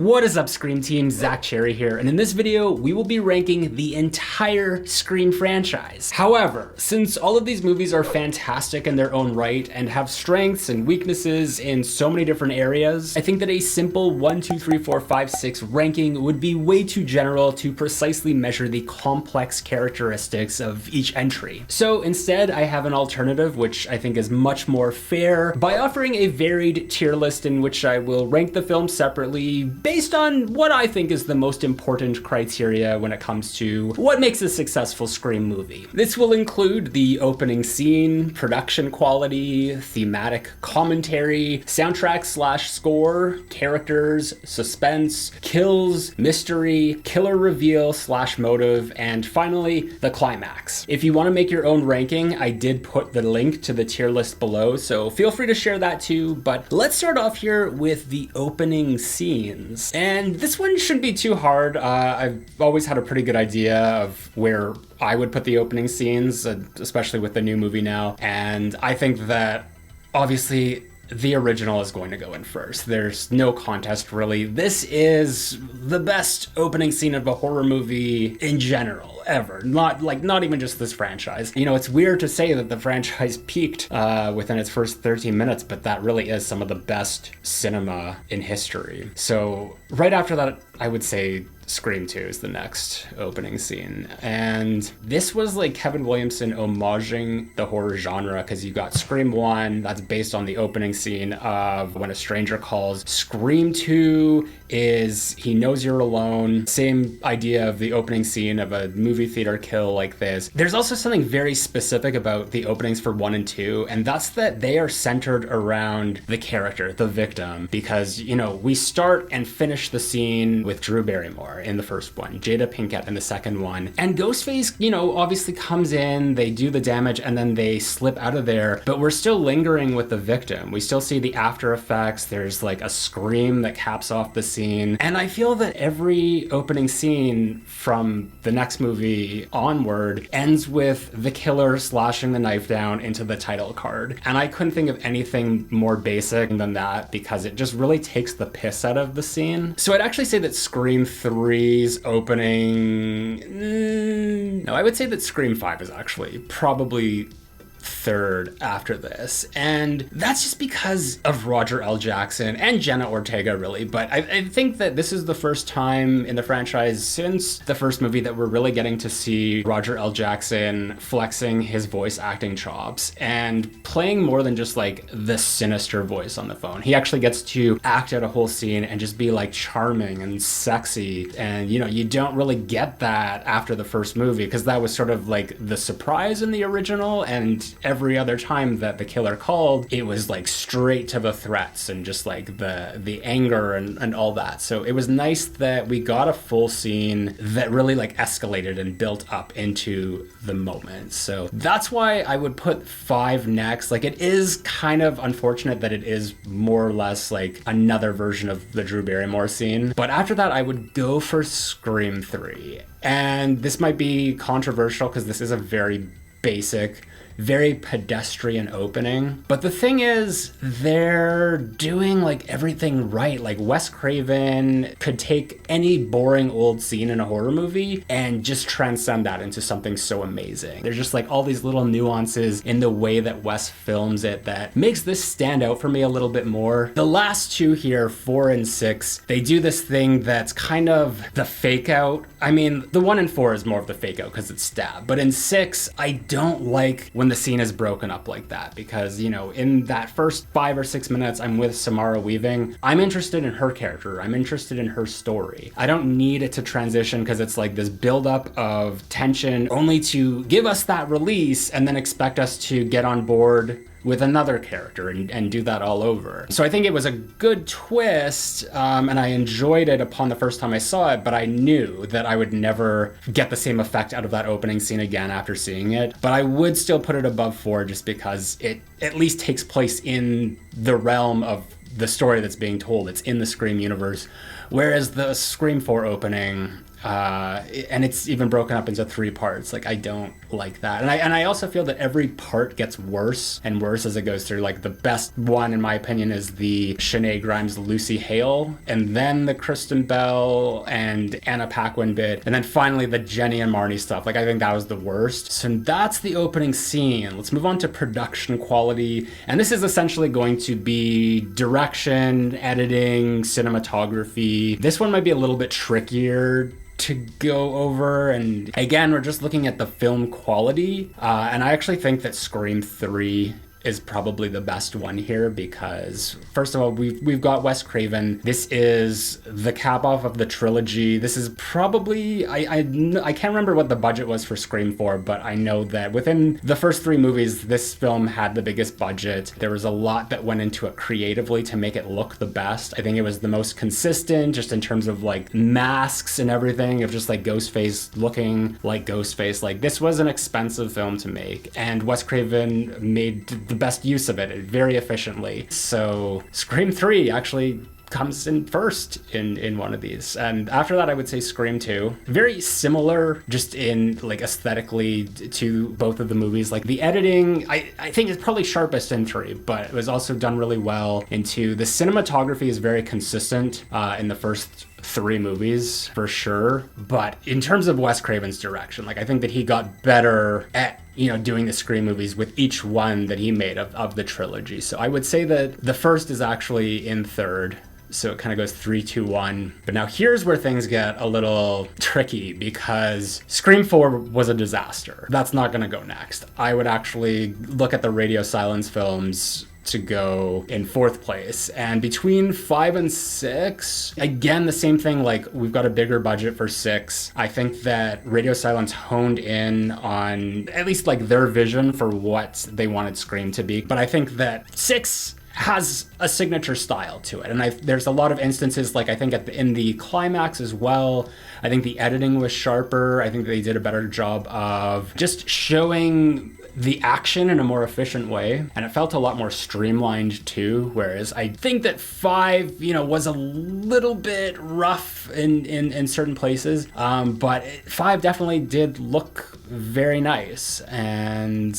What is up, Scream Team? Zach Cherry here, and in this video, we will be ranking the entire Scream franchise. However, since all of these movies are fantastic in their own right and have strengths and weaknesses in so many different areas, I think that a simple 1, 2, 3, 4, 5, 6 ranking would be way too general to precisely measure the complex characteristics of each entry. So instead, I have an alternative which I think is much more fair by offering a varied tier list in which I will rank the film separately based on what I think is the most important criteria when it comes to what makes a successful Scream movie. This will include the opening scene, production quality, thematic commentary, soundtrack/score, characters, suspense, kills, mystery, killer reveal/motive, and finally, the climax. If you want to make your own ranking, I did put the link to the tier list below, so feel free to share that too, but let's start off here with the opening scene. And this one shouldn't be too hard. I've always had a pretty good idea of where I would put the opening scenes, especially with the new movie now. And I think that obviously the original is going to go in first. There's no contest really. This is the best opening scene of a horror movie in general. Ever. Not even just this franchise. You know, it's weird to say that the franchise peaked within its first 13 minutes, but that really is some of the best cinema in history. So right after that, I would say Scream 2 is the next opening scene. And this was like Kevin Williamson homaging the horror genre, because you got Scream 1, that's based on the opening scene of When a Stranger Calls. Scream 2 is He Knows You're Alone. Same idea of the opening scene of a movie theater kill like this. There's also something very specific about the openings for 1 and 2, and that's that they are centered around the character, the victim, because, you know, we start and finish the scene with Drew Barrymore in the first one, Jada Pinkett in the second one, and Ghostface, you know, obviously comes in, they do the damage, and then they slip out of there, but we're still lingering with the victim. We still see the after effects. There's like a scream that caps off the scene, and I feel that every opening scene from the next movie onward ends with the killer slashing the knife down into the title card, and I couldn't think of anything more basic than that because it just really takes the piss out of the scene. So I'd actually say that Scream 3's opening... No, I would say that Scream 5 is actually probably third after this, and that's just because of Roger L. Jackson and Jenna Ortega, really. But I think that this is the first time in the franchise since the first movie that we're really getting to see Roger L. Jackson flexing his voice acting chops and playing more than just like the sinister voice on the phone. He actually gets to act out a whole scene and just be like charming and sexy, and you know, you don't really get that after the first movie because that was sort of like the surprise in the original, and every other time that the killer called, it was like straight to the threats and just like the anger and all that. So it was nice that we got a full scene that really like escalated and built up into the moment. So that's why I would put 5 next. Like, it is kind of unfortunate that it is more or less like another version of the Drew Barrymore scene. But after that, I would go for Scream 3. And this might be controversial because this is a very basic, very pedestrian opening. But the thing is, they're doing like everything right. Like, Wes Craven could take any boring old scene in a horror movie and just transcend that into something so amazing. There's just like all these little nuances in the way that Wes films it that makes this stand out for me a little bit more. The last two here, 4 and 6, they do this thing that's kind of the fake out. I mean, the 1 and 4 is more of the fake out because it's stab. But in 6, I don't like when the scene is broken up like that, because, you know, in that first 5 or 6 minutes I'm with Samara Weaving, I'm interested in her character, I'm interested in her story. I don't need it to transition because it's like this buildup of tension only to give us that release and then expect us to get on board with another character and do that all over. So I think it was a good twist, and I enjoyed it upon the first time I saw it, but I knew that I would never get the same effect out of that opening scene again after seeing it. But I would still put it above 4 just because it at least takes place in the realm of the story that's being told. It's in the Scream universe. Whereas the Scream 4 opening, and it's even broken up into 3 parts. Like, I don't like that. And I also feel that every part gets worse and worse as it goes through. Like, the best one, in my opinion, is the Sinead Grimes, Lucy Hale, and then the Kristen Bell and Anna Paquin bit, and then finally the Jenny and Marnie stuff. Like, I think that was the worst. So that's the opening scene. Let's move on to production quality. And this is essentially going to be direction, editing, cinematography. This one might be a little bit trickier to go over, and again, we're just looking at the film quality, and I actually think that Scream 3 is probably the best one here because, first of all, we've got Wes Craven. This is the cap off of the trilogy. This is probably, I can't remember what the budget was for Scream 4, but I know that within the first 3 movies, this film had the biggest budget. There was a lot that went into it creatively to make it look the best. I think it was the most consistent, just in terms of like masks and everything, of just like Ghostface looking like Ghostface. Like, this was an expensive film to make, and Wes Craven made the best use of it very efficiently. So Scream 3 actually comes in first in one of these. And after that, I would say Scream 2. Very similar, just in like aesthetically, to both of the movies. Like, the editing, I think is probably sharpest in 3, but it was also done really well in 2. The cinematography is very consistent in the first 3 movies for sure. But in terms of Wes Craven's direction, like, I think that he got better at doing the Scream movies with each one that he made of the trilogy. So I would say that the first is actually in third. So it kind of goes 3, 2, 1. But now here's where things get a little tricky, because Scream 4 was a disaster. That's not going to go next. I would actually look at the Radio Silence films to go in 4th place. And between 5 and 6, again, the same thing. Like, we've got a bigger budget for 6. I think that Radio Silence honed in on at least like their vision for what they wanted Scream to be. But I think that 6 has a signature style to it, and there's a lot of instances, like I think in the climax as well, I think the editing was sharper. I think they did a better job of just showing the action in a more efficient way, and it felt a lot more streamlined too, whereas I think that 5 was a little bit rough in certain places, but 5 definitely did look very nice. And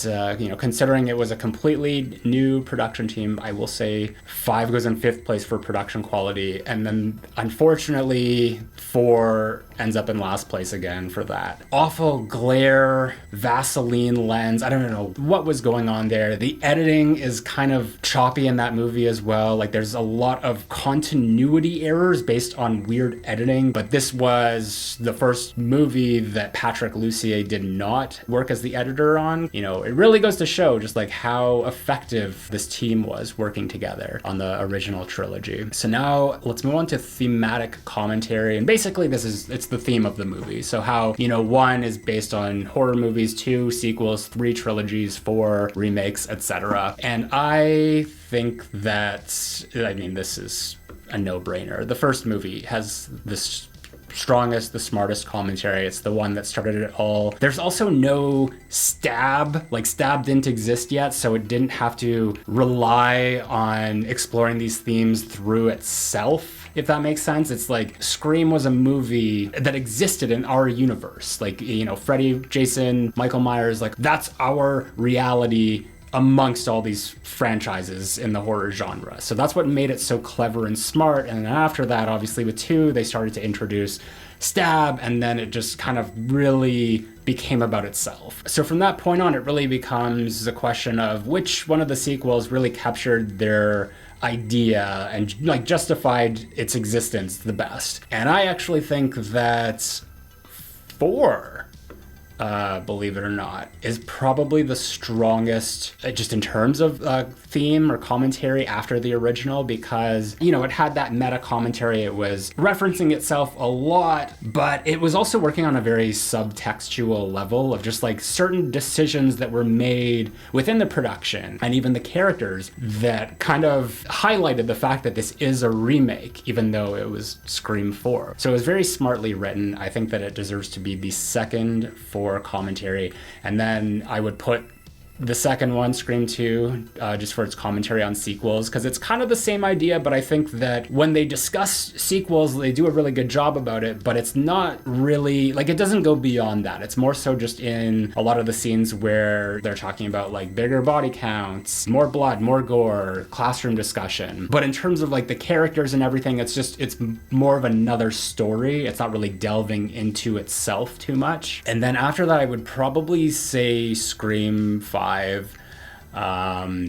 considering it was a completely new production team, I will say 5 goes in 5th place for production quality, and then unfortunately 4 ends up in last place again for that awful glare Vaseline lens. I don't know what was going on there. The editing is kind of choppy in that movie as well. Like, there's a lot of continuity errors based on weird editing, but this was the first movie that Patrick Lussier did not work as the editor on. It really goes to show just like how effective this team was working together on the original trilogy. So now let's move on to thematic commentary, and basically it's the theme of the movie. So how 1 is based on horror movies, 2 sequels, 3 trilogies, 4 remakes, etc. And I think that, this is a no-brainer. The first movie has this strongest, the smartest commentary. It's the one that started it all. There's also no stab. Like, stab didn't exist yet, so it didn't have to rely on exploring these themes through itself, if that makes sense. It's like Scream was a movie that existed in our universe. Like, Freddy, Jason, Michael Myers, like, that's our reality amongst all these franchises in the horror genre. So that's what made it so clever and smart. And then after that, obviously with 2, they started to introduce stab, and then it just kind of really became about itself. So from that point on, it really becomes a question of which one of the sequels really captured their idea and like justified its existence the best. And I actually think that 4, believe it or not, is probably the strongest, just in terms of theme or commentary after the original, because it had that meta commentary. It was referencing itself a lot, but it was also working on a very subtextual level of just like certain decisions that were made within the production and even the characters that kind of highlighted the fact that this is a remake, even though it was Scream 4. So it was very smartly written. I think that it deserves to be the second for commentary, and then I would put the second one, Scream 2, just for its commentary on sequels, because it's kind of the same idea, but I think that when they discuss sequels, they do a really good job about it, but it's not really, like, it doesn't go beyond that. It's more so just in a lot of the scenes where they're talking about, like, bigger body counts, more blood, more gore, classroom discussion. But in terms of, like, the characters and everything, it's more of another story. It's not really delving into itself too much. And then after that, I would probably say Scream 5.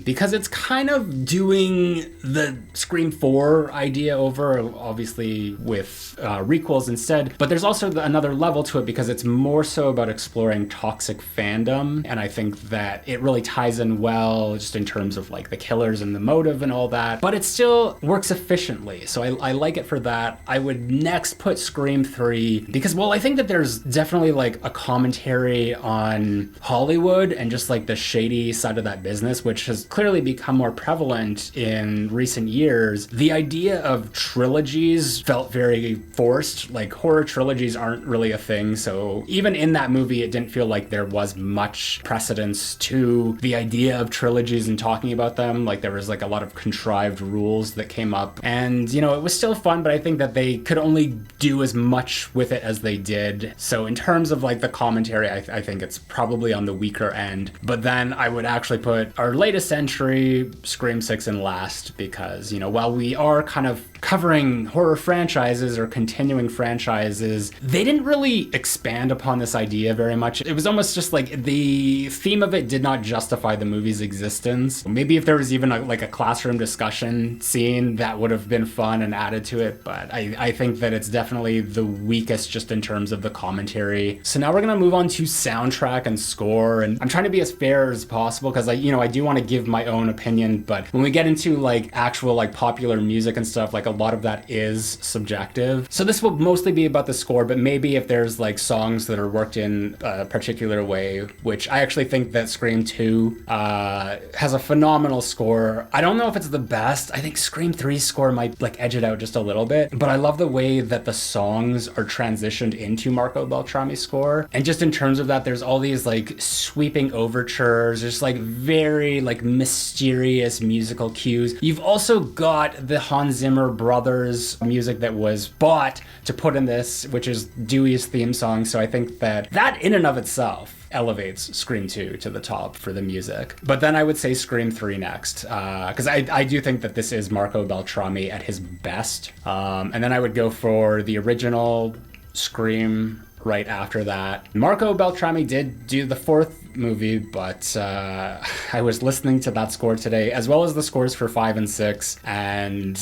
Because it's kind of doing the Scream 4 idea over, obviously with requels instead, but there's also another level to it because it's more so about exploring toxic fandom, and I think that it really ties in well just in terms of like the killers and the motive and all that, but it still works efficiently, so I like it for that. I would next put Scream 3 because, well, I think that there's definitely like a commentary on Hollywood and just like the shady side of that business, which has clearly become more prevalent in recent years. The idea of trilogies felt very forced. Like, horror trilogies aren't really a thing, so even in that movie, it didn't feel like there was much precedence to the idea of trilogies and talking about them. Like, there was like a lot of contrived rules that came up, and you know, it was still fun, but I think that they could only do as much with it as they did. So in terms of like the commentary, I think it's probably on the weaker end. But then I would actually put our latest entry, Scream 6, in last, because, you know, while we are kind of covering horror franchises or continuing franchises, they didn't really expand upon this idea very much. It was almost just like the theme of it did not justify the movie's existence. Maybe if there was even like a classroom discussion scene, that would have been fun and added to it, but I think that it's definitely the weakest just in terms of the commentary. So now we're gonna move on to soundtrack and score, and I'm trying to be as fair as possible because I do want to give my own opinion, but when we get into like actual like popular music and stuff, like a lot of that is subjective. So this will mostly be about the score, but maybe if there's like songs that are worked in a particular way, which I actually think that Scream 2 has a phenomenal score. I don't know if it's the best. I think Scream 3's score might like edge it out just a little bit, but I love the way that the songs are transitioned into Marco Beltrami's score. And just in terms of that, there's all these like sweeping overtures, just like very like mysterious musical cues. You've also got the Hans Zimmer brothers music that was bought to put in this, which is Dewey's theme song. So I think that in and of itself elevates Scream 2 to the top for the music. But then I would say Scream 3 next, because I do think that this is Marco Beltrami at his best. And then I would go for the original Scream right after that. Marco Beltrami did do the fourth movie, but I was listening to that score today, as well as the scores for 5 and 6, and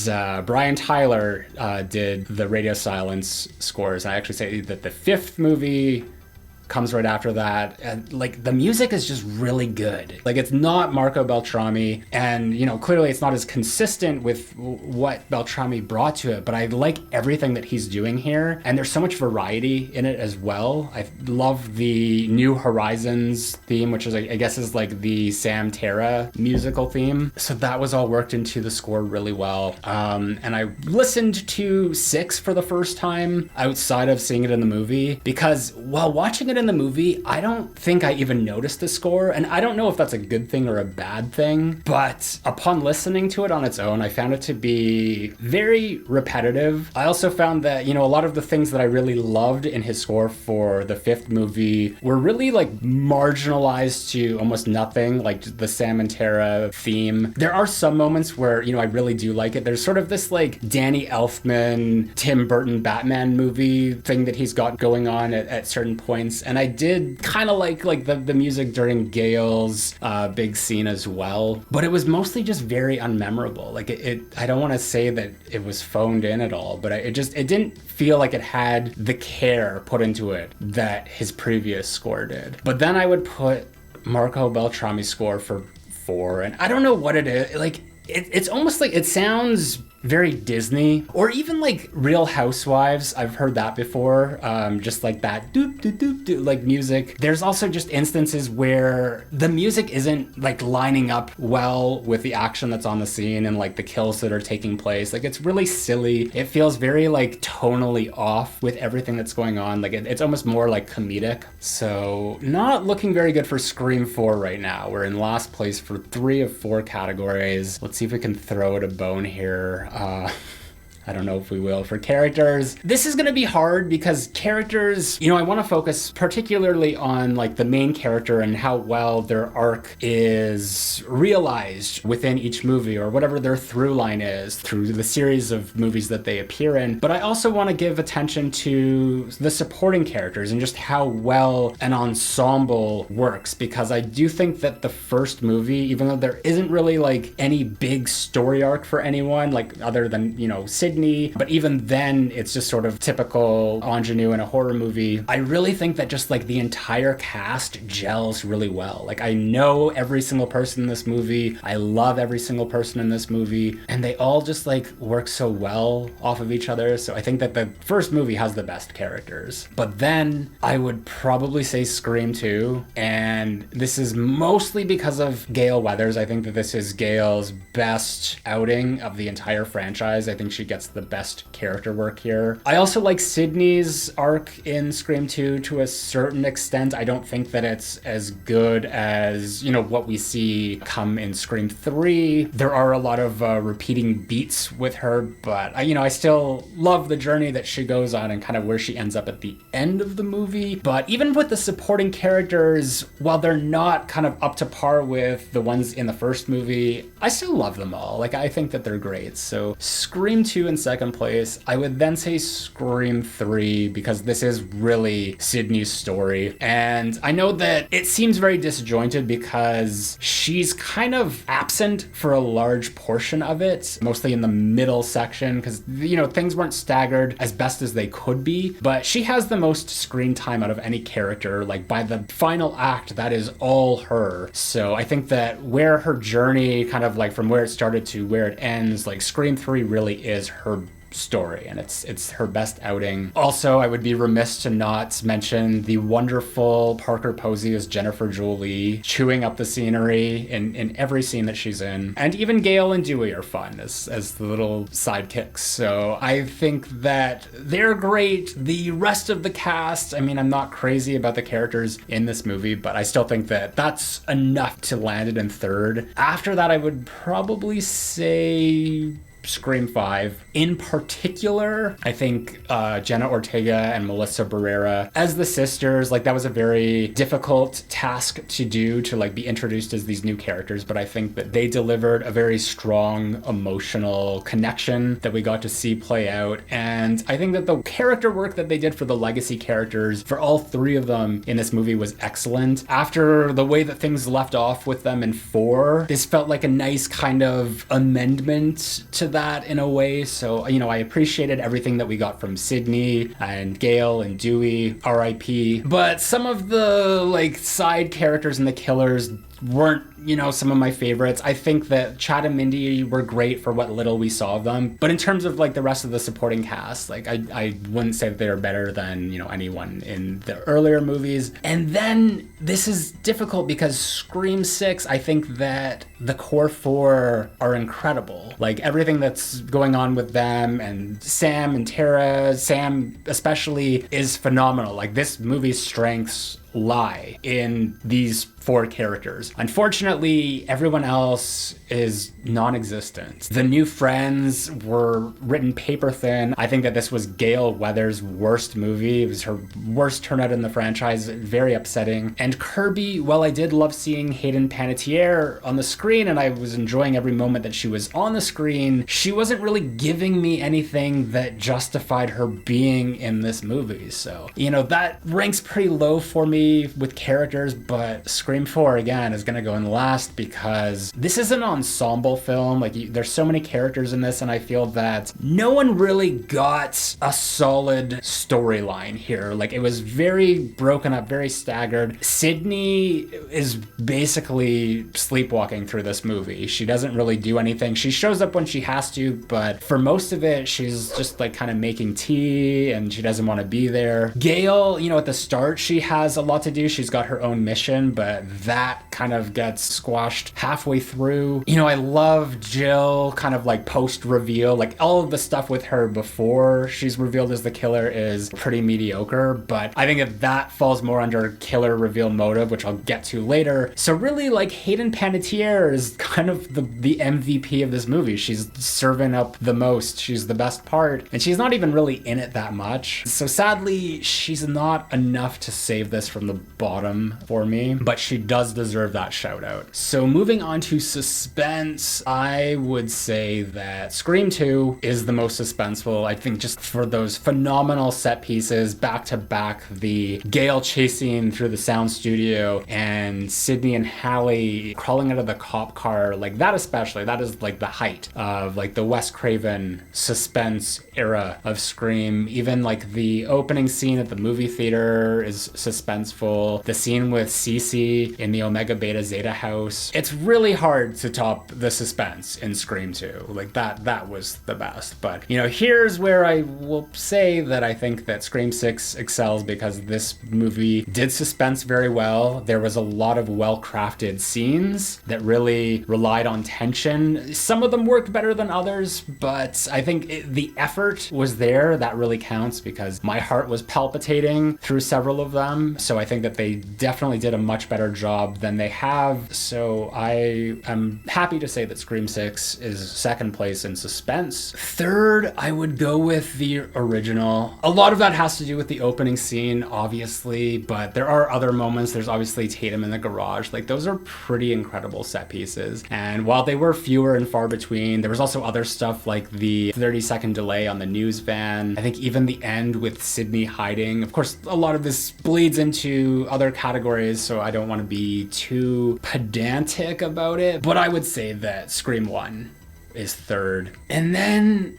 Brian Tyler did the Radio Silence scores. I actually say that the fifth movie comes right after that, and like the music is just really good. Like, it's not Marco Beltrami, and you know, clearly it's not as consistent with what Beltrami brought to it, but I like everything that he's doing here, and there's so much variety in it as well. I love the New Horizons theme, which is I guess is like the Sam Terra musical theme, so that was all worked into the score really well. And I listened to 6 for the first time outside of seeing it in the movie, because while watching it in the movie, I don't think I even noticed the score, and I don't know if that's a good thing or a bad thing, but upon listening to it on its own, I found it to be very repetitive. I also found that, you know, a lot of the things that I really loved in his score for the fifth movie were really like marginalized to almost nothing, like the Sam and Tara theme. There are some moments where, you know, I really do like it. There's sort of this like Danny Elfman, Tim Burton Batman movie thing that he's got going on at certain points, and I did kind of like the music during Gale's big scene as well, but it was mostly just very unmemorable. Like I don't want to say that it was phoned in at all, but it didn't feel like it had the care put into it that his previous score did. But then I would put Marco Beltrami's score for 4, and I don't know what it is. Like, it's almost like it sounds very Disney, or even like Real Housewives. I've heard that before, just like that doop doop doop doop like music. There's also just instances where the music isn't like lining up well with the action that's on the scene and like the kills that are taking place. Like it's really silly. It feels very like tonally off with everything that's going on. Like it's almost more like comedic. So not looking very good for Scream 4 right now. We're in last place for 3 of 4 categories. Let's see if we can throw it a bone here. I don't know if we will. For characters, this is gonna be hard because characters, you know, I wanna focus particularly on like the main character and how well their arc is realized within each movie or whatever their through line is through the series of movies that they appear in. But I also wanna give attention to the supporting characters and just how well an ensemble works, because I do think that the first movie, even though there isn't really like any big story arc for anyone, like other than, you know, Sydney, but even then it's just sort of typical ingenue in a horror movie. I really think that just like the entire cast gels really well. Like I know every single person in this movie, I love every single person in this movie, and they all just like work so well off of each other. So I think that the first movie has the best characters. But then I would probably say Scream 2, and this is mostly because of Gale Weathers. I think that this is Gale's best outing of the entire franchise. I think she gets the best character work here. I also like Sydney's arc in Scream 2 to a certain extent. I don't think that it's as good as, you know, what we see come in Scream 3. There are a lot of repeating beats with her, but I still love the journey that she goes on and kind of where she ends up at the end of the movie. But even with the supporting characters, while they're not kind of up to par with the ones in the first movie, I still love them all. Like I think that they're great. So Scream 2 in second place. I would then say Scream 3 because this is really Sydney's story. And I know that it seems very disjointed because she's kind of absent for a large portion of it, mostly in the middle section because, you know, things weren't staggered as best as they could be. But she has the most screen time out of any character. Like by the final act, that is all her. So I think that where her journey kind of like from where it started to where it ends, like Scream 3 really is her story, and it's her best outing. Also, I would be remiss to not mention the wonderful Parker Posey as Jennifer Jolie, chewing up the scenery in every scene that she's in. And even Gale and Dewey are fun as the little sidekicks. So I think that they're great. The rest of the cast, I mean, I'm not crazy about the characters in this movie, but I still think that that's enough to land it in third. After that, I would probably say Scream 5. In particular, I think Jenna Ortega and Melissa Barrera as the sisters, like that was a very difficult task to do, to like be introduced as these new characters, but I think that they delivered a very strong emotional connection that we got to see play out. And I think that the character work that they did for the legacy characters, for all 3 of them in this movie, was excellent. After the way that things left off with them in 4, this felt like a nice kind of amendment to that in a way. So, you know, I appreciated everything that we got from Sydney and Gale and Dewey, R.I.P. But some of the like side characters and the killers weren't, you know, some of my favorites. I think that Chad and Mindy were great for what little we saw of them. But in terms of like the rest of the supporting cast, like I wouldn't say that they were better than, you know, anyone in the earlier movies. And then this is difficult because Scream 6, I think that the core 4 are incredible. Like everything that's going on with them and Sam and Tara, Sam especially, is phenomenal. Like this movie's strengths lie in these 4 characters. Unfortunately, everyone else is non-existent. The new friends were written paper thin. I think that this was Gale Weathers' worst movie. It was her worst turnout in the franchise. Very upsetting. And Kirby, while I did love seeing Hayden Panettiere on the screen and I was enjoying every moment that she was on the screen, she wasn't really giving me anything that justified her being in this movie. So, you know, that ranks pretty low for me. quickly with characters, but Scream 4 again is gonna go in last because this is an ensemble film. Like there's so many characters in this, and I feel that no one really got a solid storyline here. Like it was very broken up, very staggered. Sydney is basically sleepwalking through this movie. She doesn't really do anything. She shows up when she has to, but for most of it, she's just like kind of making tea and she doesn't want to be there. Gail, you know, at the start, she has a lot to do. She's got her own mission, but that kind of gets squashed halfway through. You know, I love Jill kind of like post-reveal, like all of the stuff with her before she's revealed as the killer is pretty mediocre, but I think that falls more under killer reveal motive, which I'll get to later. So really, like, Hayden Panettiere is kind of the MVP of this movie. She's serving up the most. She's the best part, and she's not even really in it that much. So sadly, she's not enough to save this from the bottom for me, but she does deserve that shout out. So moving on to suspense, I would say that Scream 2 is the most suspenseful. I think just for those phenomenal set pieces back to back, the Gail chasing through the sound studio and Sydney and Hallie crawling out of the cop car, like that especially, that is like the height of like the Wes Craven suspense era of Scream. Even like the opening scene at the movie theater is suspenseful. The scene with Cece in the Omega Beta Zeta house, it's really hard to top the suspense in Scream 2. Like that was the best. But you know, here's where I will say that I think that Scream 6 excels because this movie did suspense very well. There was a lot of well-crafted scenes that really relied on tension. Some of them worked better than others, but I think the effort was there. That really counts because my heart was palpitating through several of them. So I think that they definitely did a much better job than they have. So I am happy to say that Scream 6 is second place in suspense. Third, I would go with the original. A lot of that has to do with the opening scene, obviously, but there are other moments. There's obviously Tatum in the garage. Like those are pretty incredible set pieces. And while they were fewer and far between, there was also other stuff like the 30-second delay on the news van. I think even the end with Sydney hiding. Of course, a lot of this bleeds into other categories, so I don't want to be too pedantic about it, but I would say that Scream 1 is third. And then,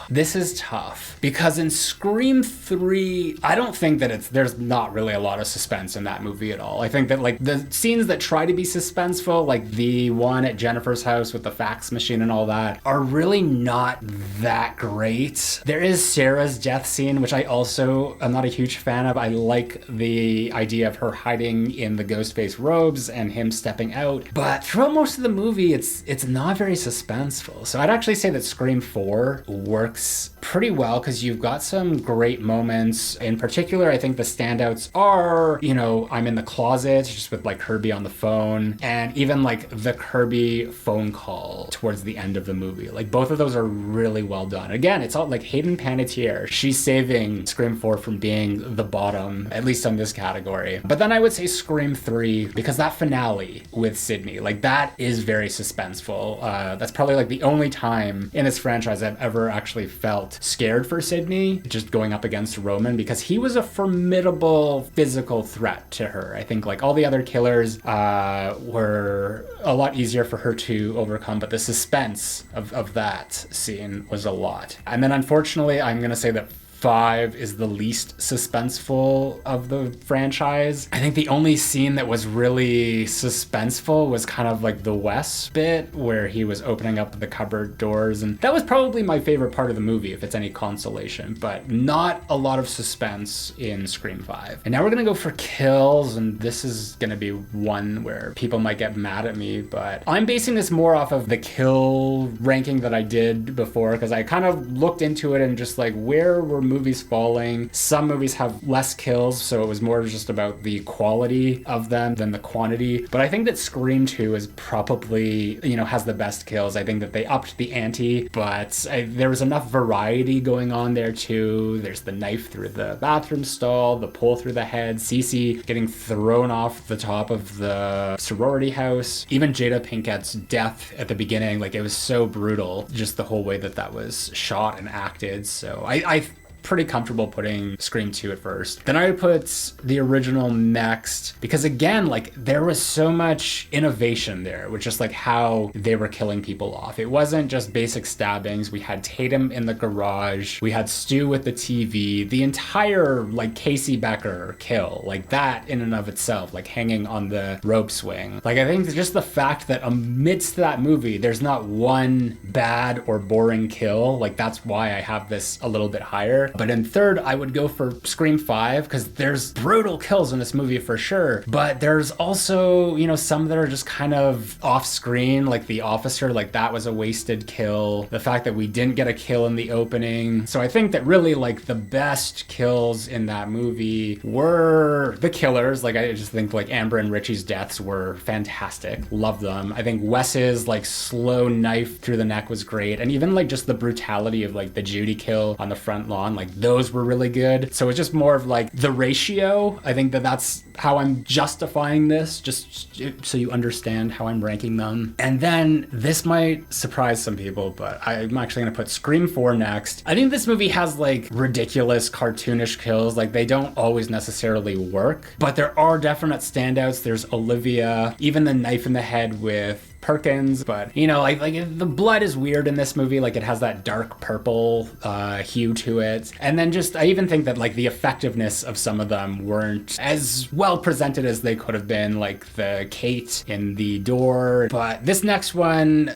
this is tough because in Scream 3, I don't think that there's not really a lot of suspense in that movie at all. I think that like the scenes that try to be suspenseful, like the one at Jennifer's house with the fax machine and all that, are really not that great. There is Sarah's death scene, which I also am not a huge fan of. I like the idea of her hiding in the Ghostface robes and him stepping out, but throughout most of the movie, it's not very suspenseful. So I'd actually say that Scream 4 works pretty well because you've got some great moments. In particular, I think the standouts are, you know, I'm in the closet just with like Kirby on the phone, and even like the Kirby phone call towards the end of the movie. Like both of those are really well done. Again, it's all like Hayden Panettiere. She's saving Scream 4 from being the bottom, at least on this category. But then I would say Scream 3 because that finale with Sydney, like that is very suspenseful. That's probably like the only time in this franchise I've ever actually felt scared for Sydney, just going up against Roman, because he was a formidable physical threat to her. I think like all the other killers were a lot easier for her to overcome, but the suspense of that scene was a lot. And then unfortunately, I'm gonna say that 5 is the least suspenseful of the franchise. I think the only scene that was really suspenseful was kind of like the Wes bit where he was opening up the cupboard doors, and that was probably my favorite part of the movie if it's any consolation, but not a lot of suspense in Scream 5. And now we're gonna go for kills, and this is gonna be one where people might get mad at me, but I'm basing this more off of the kill ranking that I did before because I kind of looked into it and just like where were movies falling. Some movies have less kills, so it was more just about the quality of them than the quantity. But I think that Scream 2 is probably, you know, has the best kills. I think that they upped the ante, but there was enough variety going on there too. There's the knife through the bathroom stall, the pole through the head, Cece getting thrown off the top of the sorority house, even Jada Pinkett's death at the beginning. Like it was so brutal, just the whole way that was shot and acted. So I pretty comfortable putting Scream 2 at first. Then I would put the original next, because again, like there was so much innovation there with just like how they were killing people off. It wasn't just basic stabbings. We had Tatum in the garage. We had Stu with the TV. The entire like Casey Becker kill, like that in and of itself, like hanging on the rope swing. Like I think just the fact that amidst that movie, there's not one bad or boring kill. Like that's why I have this a little bit higher. But in third, I would go for Scream 5 because there's brutal kills in this movie for sure. But there's also, you know, some that are just kind of off screen, like the officer, like that was a wasted kill. The fact that we didn't get a kill in the opening. So I think that really like the best kills in that movie were the killers. Like I just think like Amber and Richie's deaths were fantastic. Love them. I think Wes's like slow knife through the neck was great. And even like just the brutality of like the Judy kill on the front lawn, like those were really good. So it's just more of like the ratio. I think that that's how I'm justifying this, just so you understand how I'm ranking them. And then this might surprise some people, but I'm actually gonna put Scream 4 next. I think this movie has like ridiculous cartoonish kills. Like they don't always necessarily work, but there are definite standouts. There's Olivia, even the knife in the head with Perkins, but you know, like the blood is weird in this movie. Like it has that dark purple hue to it. And then just, I even think that like the effectiveness of some of them weren't as well presented as they could have been, like the Kate in the door. But this next one,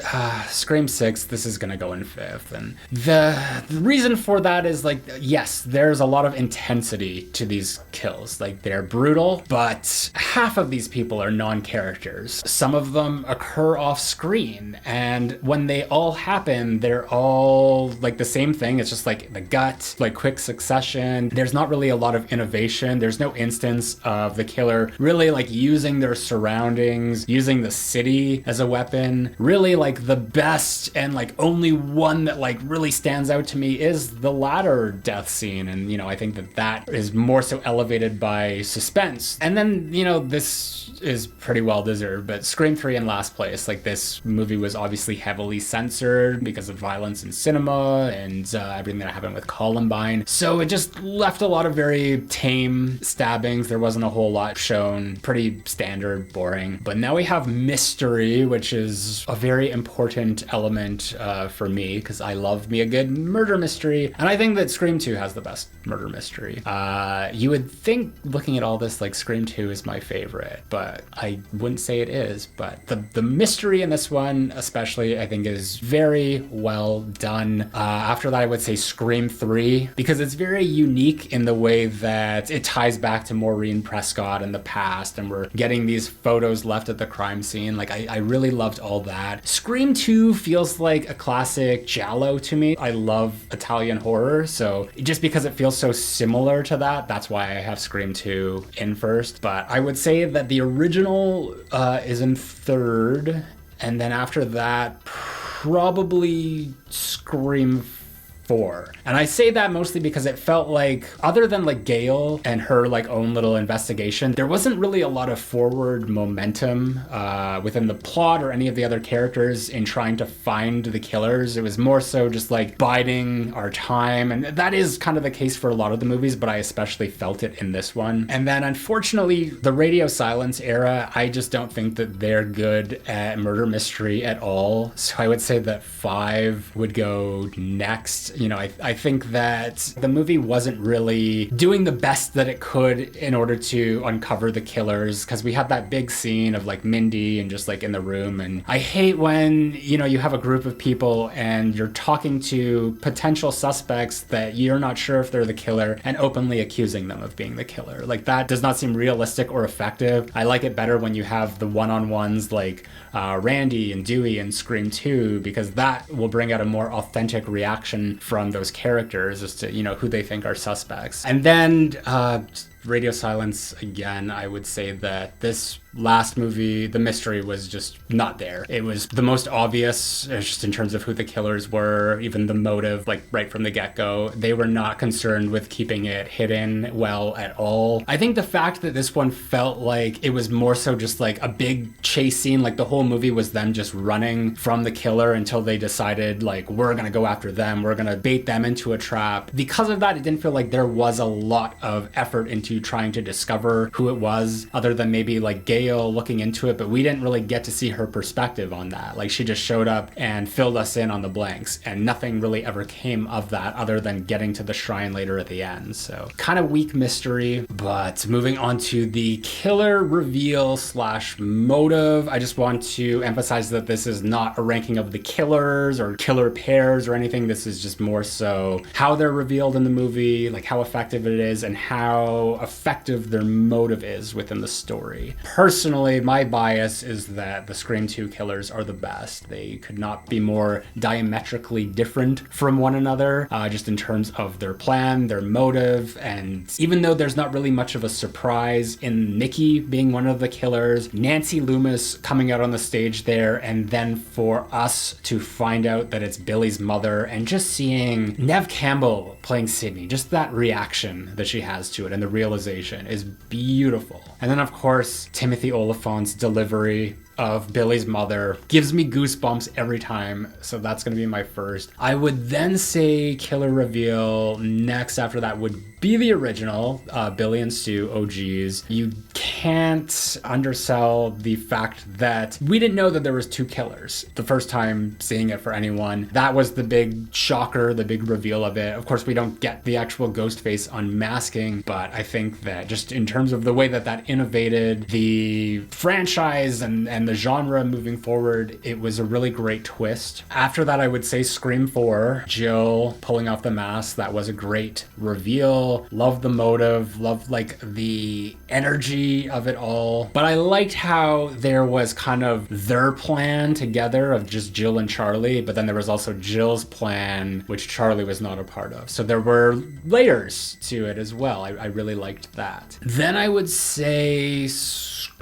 Scream 6, this is gonna go in fifth. And the reason for that is like, yes, there's a lot of intensity to these kills. Like they're brutal, but half of these people are non-characters. Some of them occur off screen, and when they all happen, they're all like the same thing. It's just like the gut, like quick succession. There's not really a lot of innovation. There's no instance of the killer really like using their surroundings, using the city as a weapon. Really like the best and like only one that like really stands out to me is the latter death scene. And you know, I think that that is more so elevated by Suspense. And then, you know, this is pretty well deserved, but Scream 3 in last place. Like this movie was obviously heavily censored because of violence in cinema and everything that happened with Columbine. So it just left a lot of very tame stabbings. There wasn't a whole lot shown. Pretty standard, boring. But now we have mystery, which is a very important element for me because I love me a good murder mystery. And I think that Scream 2 has the best murder mystery. You would think looking at all this like Scream 2 is my favorite, but I wouldn't say it is. But the mystery in this one especially I think is very well done. After that I would say Scream 3 because it's very unique in the way that it ties back to Maureen Prescott in the past and we're getting these photos left at the crime scene. Like I really loved all that. Scream 2 feels like a classic giallo to me. I love Italian horror, so just because it feels so similar to that, that's why I have Scream 2 in first. But I would say that the original is in third, and then after that probably Scream 4. And I say that mostly because it felt like, other than like Gail and her like own little investigation, there wasn't really a lot of forward momentum within the plot or any of the other characters in trying to find the killers. It was more so just like biding our time, and that is kind of the case for a lot of the movies, but I especially felt it in this one. And then unfortunately the radio silence era, I just don't think that they're good at murder mystery at all. So I would say that 5 would go next. You know, I think that the movie wasn't really doing the best that it could in order to uncover the killers, because we had that big scene of like Mindy and just like in the room. And I hate when, you know, you have a group of people and you're talking to potential suspects that you're not sure if they're the killer and openly accusing them of being the killer. Like that does not seem realistic or effective. I like it better when you have the one-on-ones like Randy and Dewey in Scream 2, because that will bring out a more authentic reaction from those characters as to, you know, who they think are suspects. And then Radio Silence, again, I would say that this last movie, the mystery was just not there. It was the most obvious, just in terms of who the killers were, even the motive, like right from the get-go. They were not concerned with keeping it hidden well at all. I think the fact that this one felt like it was more so just like a big chase scene, like the whole movie was them just running from the killer until they decided like, we're gonna go after them, we're gonna bait them into a trap. Because of that, it didn't feel like there was a lot of effort into trying to discover who it was, other than maybe like Gail looking into it, but we didn't really get to see her perspective on that. Like, she just showed up and filled us in on the blanks, and nothing really ever came of that other than getting to the shrine later at the end. So kind of weak mystery. But moving on to the killer reveal slash motive, I just want to emphasize that this is not a ranking of the killers or killer pairs or anything. This is just more so how they're revealed in the movie, like how effective it is and how effective their motive is within the story. Personally, my bias is that the Scream 2 killers are the best. They could not be more diametrically different from one another, just in terms of their plan, their motive, and even though there's not really much of a surprise in Nikki being one of the killers, Nancy Loomis coming out on the stage there, and then for us to find out that it's Billy's mother, and just seeing Neve Campbell playing Sydney, just that reaction that she has to it and the realization is beautiful. And then of course, Timothy Oliphant's delivery of Billy's mother gives me goosebumps every time, so that's gonna be my first. I would then say killer reveal next after that would be the original, Billy and Stu OGs. You can't undersell the fact that we didn't know that there was two killers the first time seeing it for anyone. That was the big shocker, the big reveal of it. Of course, we don't get the actual ghost face unmasking, but I think that just in terms of the way that that innovated the franchise and the genre moving forward, it was a really great twist. After that, I would say Scream 4, Jill pulling off the mask. That was a great reveal. Loved the motive, loved like the energy of it all. But I liked how there was kind of their plan together of just Jill and Charlie, but then there was also Jill's plan, which Charlie was not a part of. So there were layers to it as well. I really liked that. Then I would say Scream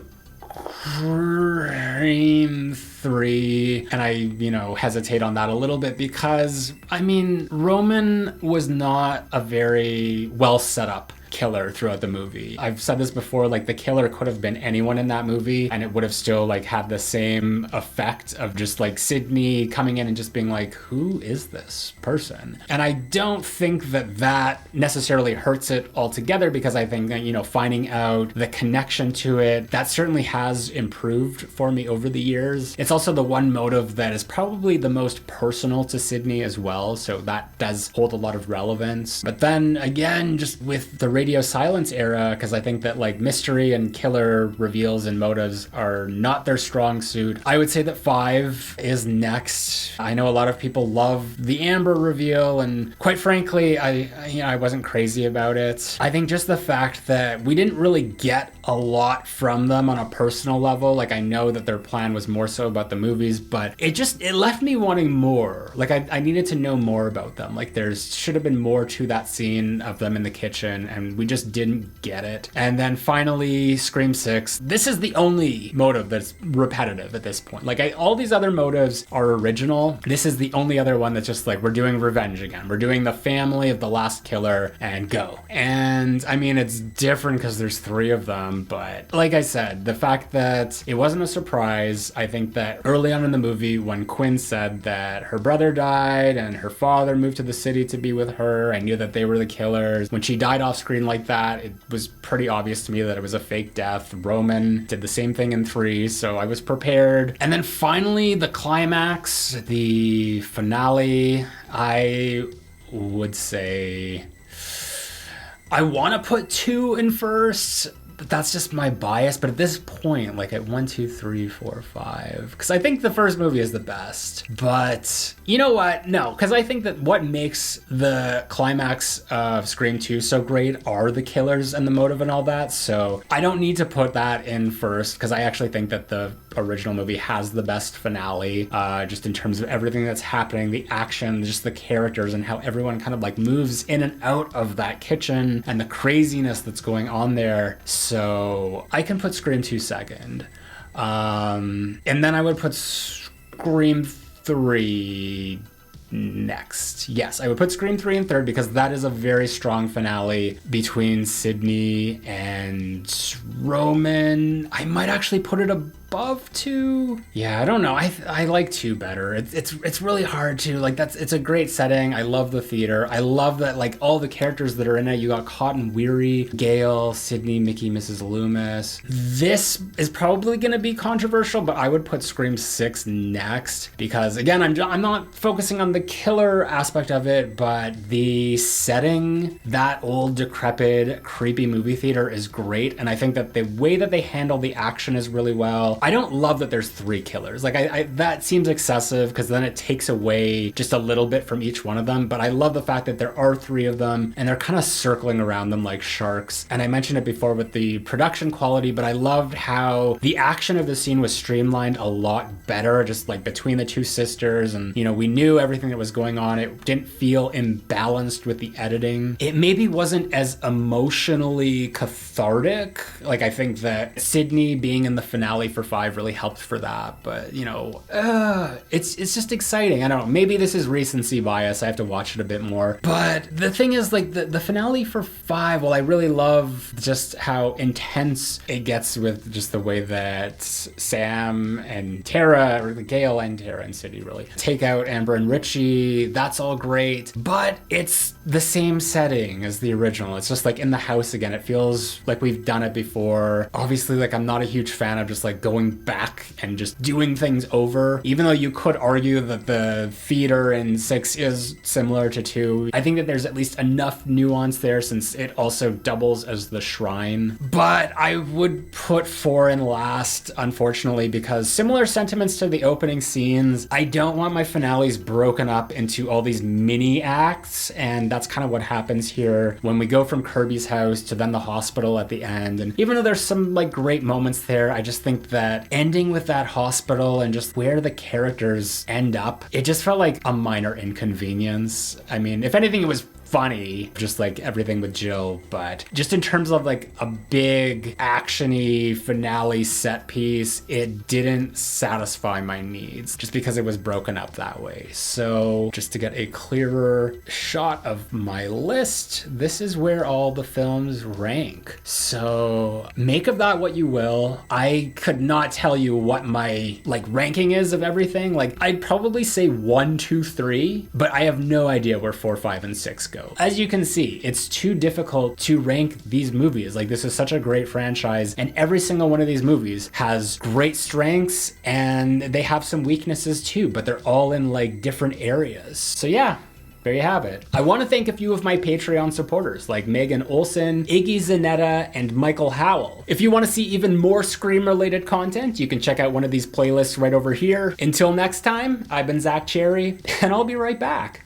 3, and I, hesitate on that a little bit because, Roman was not a very well set up killer throughout the movie. I've said this before, like the killer could have been anyone in that movie and it would have still like had the same effect of just like Sydney coming in and just being like, who is this person? And I don't think that that necessarily hurts it altogether, because I think that, finding out the connection to it, that certainly has improved for me over the years. It's also the one motive that is probably the most personal to Sydney as well, so that does hold a lot of relevance. But then again, just with the Radio Silence era, because I think that like mystery and killer reveals and motives are not their strong suit, I would say that 5 is next. I know a lot of people love the Amber reveal, and quite frankly, I wasn't crazy about it. I think just the fact that we didn't really get a lot from them on a personal level. Like, I know that their plan was more so about the movies, but it left me wanting more. Like, I needed to know more about them. Like, there should have been more to that scene of them in the kitchen, and we just didn't get it. And then finally, Scream 6. This is the only motive that's repetitive at this point. Like, all these other motives are original. This is the only other one that's just like, we're doing revenge again. We're doing the family of the last killer and go. And it's different because there's 3 of them. But like I said, the fact that it wasn't a surprise, I think that early on in the movie, when Quinn said that her brother died and her father moved to the city to be with her, I knew that they were the killers. When she died off screen like that, it was pretty obvious to me that it was a fake death. Roman did the same thing in 3, so I was prepared. And then finally, the climax, the finale, I would say I want to put 2 in first, that's just my bias. But at this point, like at 1, 2, 3, 4, 5, because I think the first movie is the best. But you know what? No, because I think that what makes the climax of Scream 2 so great are the killers and the motive and all that. So I don't need to put that in first, because I actually think that the original movie has the best finale, just in terms of everything that's happening, the action, just the characters, and how everyone kind of like moves in and out of that kitchen and the craziness that's going on there. So I can put Scream 2 second. And then I would put Scream 3 next. Yes, I would put Scream 3 in third, because that is a very strong finale between Sydney and Roman. I might actually put it above 2. Yeah, I don't know. I like 2 better. It's really hard to like. It's a great setting. I love the theater. I love that like all the characters that are in it. You got Cotton Weary, Gail, Sydney, Mickey, Mrs. Loomis. This is probably going to be controversial, but I would put Scream 6 next, because again, I'm not focusing on the killer aspect of it, but the setting, that old decrepit creepy movie theater is great, and I think that the way that they handle the action is really well. I don't love that there's 3 killers. Like I that seems excessive, because then it takes away just a little bit from each one of them, but I love the fact that there are 3 of them and they're kind of circling around them like sharks. And I mentioned it before with the production quality, but I loved how the action of the scene was streamlined a lot better, just like between the 2 sisters, and you know, we knew everything that was going on. It didn't feel imbalanced with the editing. It maybe wasn't as emotionally cathartic. Like I think that Sydney being in the finale for 5 really helped for that, but you know, it's just exciting. I don't know, maybe this is recency bias. I have to watch it a bit more. But the thing is, like the finale for 5, well, I really love just how intense it gets with just the way that Sam and Tara, or Gail and Tara and Sydney really take out Amber and Richie. That's all great, but it's the same setting as the original. It's just like in the house again. It feels like we've done it before. Obviously, like I'm not a huge fan of just like going back and just doing things over, even though you could argue that the theater in 6 is similar to 2. I think that there's at least enough nuance there, since it also doubles as the shrine. But I would put 4 in last, unfortunately, because similar sentiments to the opening scenes. I don't want my finales broken up into all these mini acts, and that's kind of what happens here when we go from Kirby's house to then the hospital at the end. And even though there's some like great moments there, I just think that ending with that hospital and just where the characters end up, it just felt like a minor inconvenience. I mean, if anything, it was funny, just like everything with Jill, but just in terms of like a big actiony finale set piece, it didn't satisfy my needs just because it was broken up that way. So just to get a clearer shot of my list, this is where all the films rank. So make of that what you will. I could not tell you what my like ranking is of everything. Like I'd probably say 1, 2, 3, but I have no idea where 4, 5, and 6 go. As you can see, it's too difficult to rank these movies. Like this is such a great franchise, and every single one of these movies has great strengths and they have some weaknesses too, but they're all in like different areas. So yeah, there you have it. I want to thank a few of my Patreon supporters like Megan Olson, Iggy Zanetta, and Michael Howell. If you want to see even more Scream related content, you can check out one of these playlists right over here. Until next time, I've been Zach Cherry, and I'll be right back.